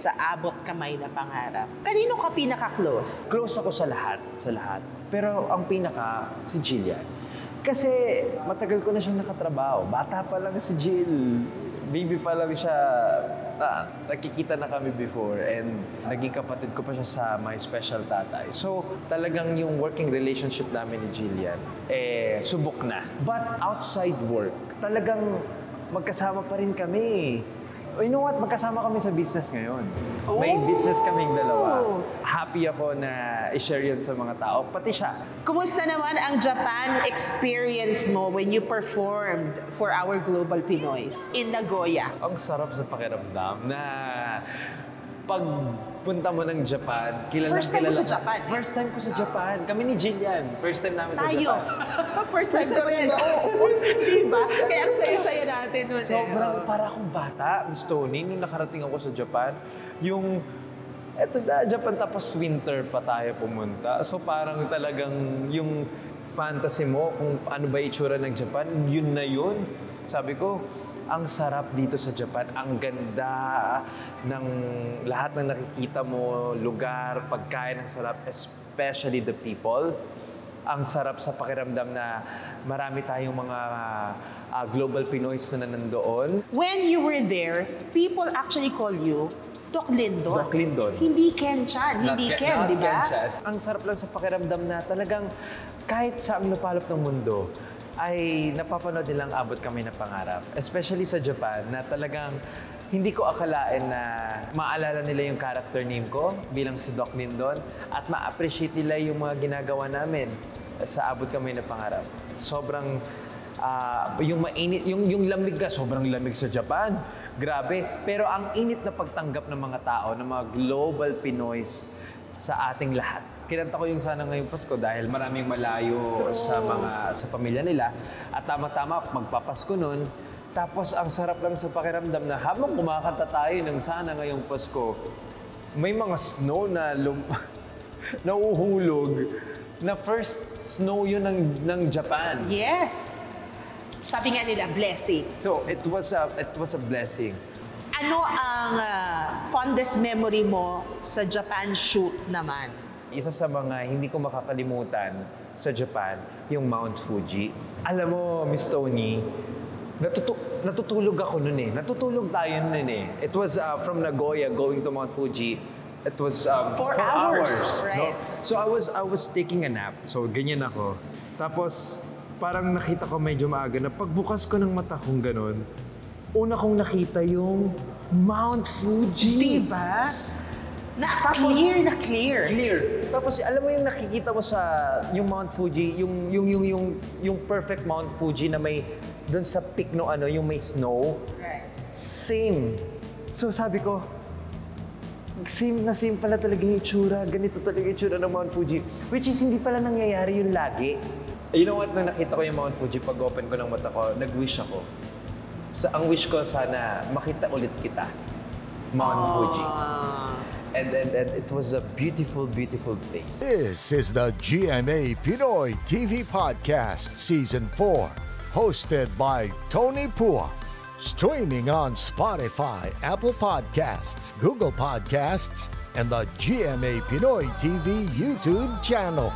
sa Abot Kamay na Pangarap. Kanino ka pinaka-close? Close ako sa lahat. Pero ang pinaka, si Jillian. Kasi matagal ko na siyang nakatrabaho. Bata pa lang si Jill. Baby pa lang siya. Nakikita na kami before and naging kapatid ko pa siya sa My Special Tatay. So talagang yung working relationship namin ni Jillian, subok na. But outside work, talagang magkasama pa rin kami. You know what? Magkasama kami sa business ngayon. May business kaming dalawa. Happy ako na i-share yun sa mga tao, pati siya. Kumusta naman ang Japan experience mo when you performed for our Global Pinoys in Nagoya? Ang sarap sa pakiramdam na pagpunta mo ng Japan, First time ko sa Japan. First time ko sa Japan. Kami ni Jillian. First time namin sa Japan. First time ko rin. Diba? Kaya ang saya-saya natin nun. Sobrang para akong bata, Miss Tony, nung nakarating ako sa Japan. Eto na, Japan tapos winter pa tayo pumunta. So parang talagang yung fantasy mo kung ano ba itsura ng Japan, yun na yun. Sabi ko, ang sarap dito sa Japan. Ang ganda ng lahat ng nakikita mo, lugar, pagkain, ang sarap, especially the people. Ang sarap sa pakiramdam na marami tayong mga global Pinoys na nandoon. When you were there, people actually call you Doc Lindon. Doc Lindon. Hindi Ken Chan. Hindi Ken, di ba? Ang sarap lang sa pakiramdam na talagang kahit saang napalop ng mundo, ay napapanood nilang Abot Kamay na Pangarap. Especially sa Japan, na talagang hindi ko akalain na maalala nila yung character name ko bilang si Doc Lindon at ma-appreciate nila yung mga ginagawa namin sa Abot Kamay na Pangarap. Sobrang, yung mainit, yung lamig ka, sobrang lamig sa Japan. Grabe. Pero ang init na pagtanggap ng mga tao, ng mga global Pinoys sa ating lahat. Kinanta ko yung Sana Ngayong Pasko dahil maraming malayo sa pamilya nila. At tama-tama, magpapasko nun. Tapos ang sarap lang sa pakiramdam na habang kumakanta tayo ng Sana Ngayong Pasko, may mga snow na nauhulog na first snow yun ng Japan. Yes. Sabi nga nila, blessing. So it was a blessing. Ano ang fondest memory mo sa Japan shoot naman? Isa sa mga hindi ko makakalimutan sa Japan, yung Mount Fuji. Alam mo, Miss Tony, natutulog ako nun eh. Natutulog tayo nun eh. It was from Nagoya going to Mount Fuji. It was 4 hours. Right. No? So I was taking a nap. So ganyan ako. Tapos parang nakita ko medyo maaga na pagbukas ko ng mata kong ganun, una kong nakita yung Mount Fuji. Diba? Clear na clear. Clear. Tapos alam mo yung nakikita mo sa yung Mount Fuji, yung perfect Mount Fuji na may doon sa peak no yung may snow. Right. Same. So sabi ko, same pala talaga yung itsura. Ganito talaga yung itsura ng Mount Fuji. Which is hindi pala nangyayari yun lagi. You know what? Nung nakita ko yung Mount Fuji, pag open ko ng mata ko, nag-wish ako. Ang wish ko sana makita ulit kita. Mount Fuji. And it was a beautiful, beautiful place. This is the GMA Pinoy TV Podcast Season 4, hosted by Tony Pua. Streaming on Spotify, Apple Podcasts, Google Podcasts, and the GMA Pinoy TV YouTube channel.